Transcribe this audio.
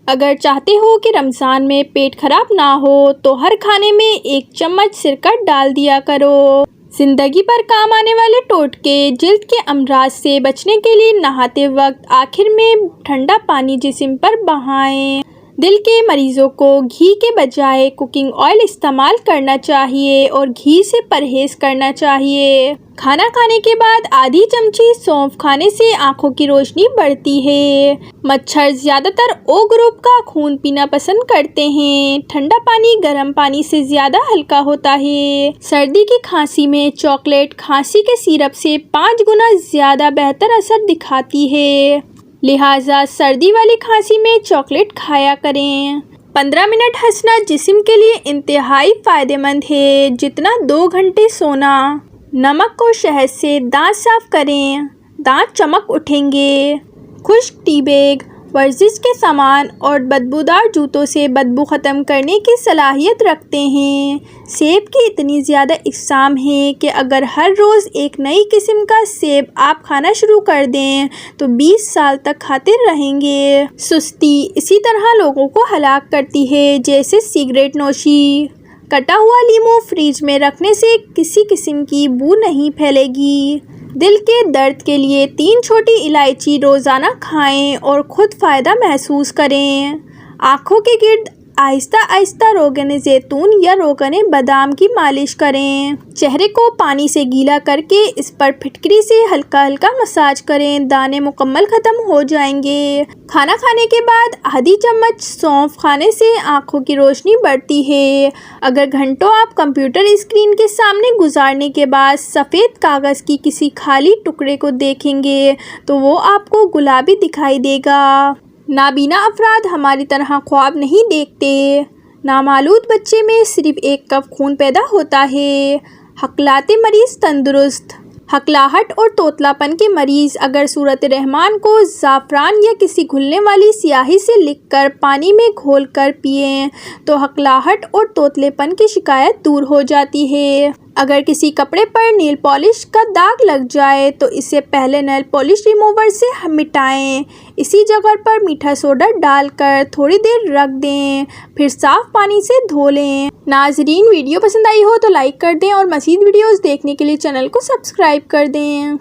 اگر چاہتے ہو کہ رمضان میں پیٹ خراب نہ ہو تو ہر کھانے میں 1 چمچ سرکہ ڈال دیا کرو۔ زندگی بھر کام آنے والے ٹوٹکے: جلد کے امراض سے بچنے کے لیے نہاتے وقت آخر میں ٹھنڈا پانی جسم پر بہائیں۔ دل کے مریضوں کو گھی کے بجائے کوکنگ آئل استعمال کرنا چاہیے اور گھی سے پرہیز کرنا چاہیے۔ کھانا کھانے کے بعد آدھی چمچی سونف کھانے سے آنکھوں کی روشنی بڑھتی ہے۔ مچھر زیادہ تر او گروپ کا خون پینا پسند کرتے ہیں۔ ٹھنڈا پانی گرم پانی سے زیادہ ہلکا ہوتا ہے۔ سردی کی کھانسی میں چاکلیٹ کھانسی کے سیرپ سے 5 گنا زیادہ بہتر اثر دکھاتی ہے، لہٰذا سردی والی کھانسی میں چاکلیٹ کھایا کریں۔ 15 منٹ ہنسنا جسم کے لیے انتہائی فائدہ مند ہے جتنا 2 گھنٹے سونا۔ نمک اور شہد سے دانت صاف کریں، دانت چمک اٹھیں گے۔ خشک ٹی بیگ ورزش کے سامان اور بدبودار جوتوں سے بدبو ختم کرنے کی صلاحیت رکھتے ہیں۔ سیب کی اتنی زیادہ اقسام ہیں کہ اگر ہر روز ایک نئی قسم کا سیب آپ کھانا شروع کر دیں تو 20 سال تک کھاتے رہیں گے۔ سستی اسی طرح لوگوں کو ہلاک کرتی ہے جیسے سگریٹ نوشی۔ کٹا ہوا لیموں فریج میں رکھنے سے کسی قسم کی بو نہیں پھیلے گی۔ دل کے درد کے لیے 3 چھوٹی الائچی روزانہ کھائیں اور خود فائدہ محسوس کریں۔ آنکھوں کے گرد آہستہ آہستہ روغن زیتون یا روغن بادام کی مالش کریں۔ چہرے کو پانی سے گیلا کر کے اس پر پھٹکری سے ہلکا ہلکا مساج کریں، دانے مکمل ختم ہو جائیں گے۔ کھانا کھانے کے بعد آدھی چمچ سونف کھانے سے آنکھوں کی روشنی بڑھتی ہے۔ اگر گھنٹوں آپ کمپیوٹر اسکرین کے سامنے گزارنے کے بعد سفید کاغذ کی کسی خالی ٹکڑے کو دیکھیں گے تو وہ آپ کو گلابی دکھائی دے گا۔ نابینا افراد ہماری طرح خواب نہیں دیکھتے۔ نامولود بچے میں صرف 1 کپ خون پیدا ہوتا ہے۔ ہکلاتے مریض تندرست۔ ہکلاہٹ اور توتلا پن کے مریض اگر سورۃ الرحمن کو زعفران یا کسی گھلنے والی سیاہی سے لکھ کر پانی میں گھول کر پئیں تو ہکلاہٹ اور توتلے پن کی شکایت دور ہو جاتی ہے۔ اگر کسی کپڑے پر نیل پالش کا داغ لگ جائے تو اسے پہلے نیل پالش ریموور سے مٹائیں، اسی جگہ پر میٹھا سوڈا ڈال کر تھوڑی دیر رکھ دیں، پھر صاف پانی سے دھو لیں۔ ناظرین، ویڈیو پسند آئی ہو تو لائک کر دیں اور مزید ویڈیوز دیکھنے کے لیے چینل کو سبسکرائب کر دیں۔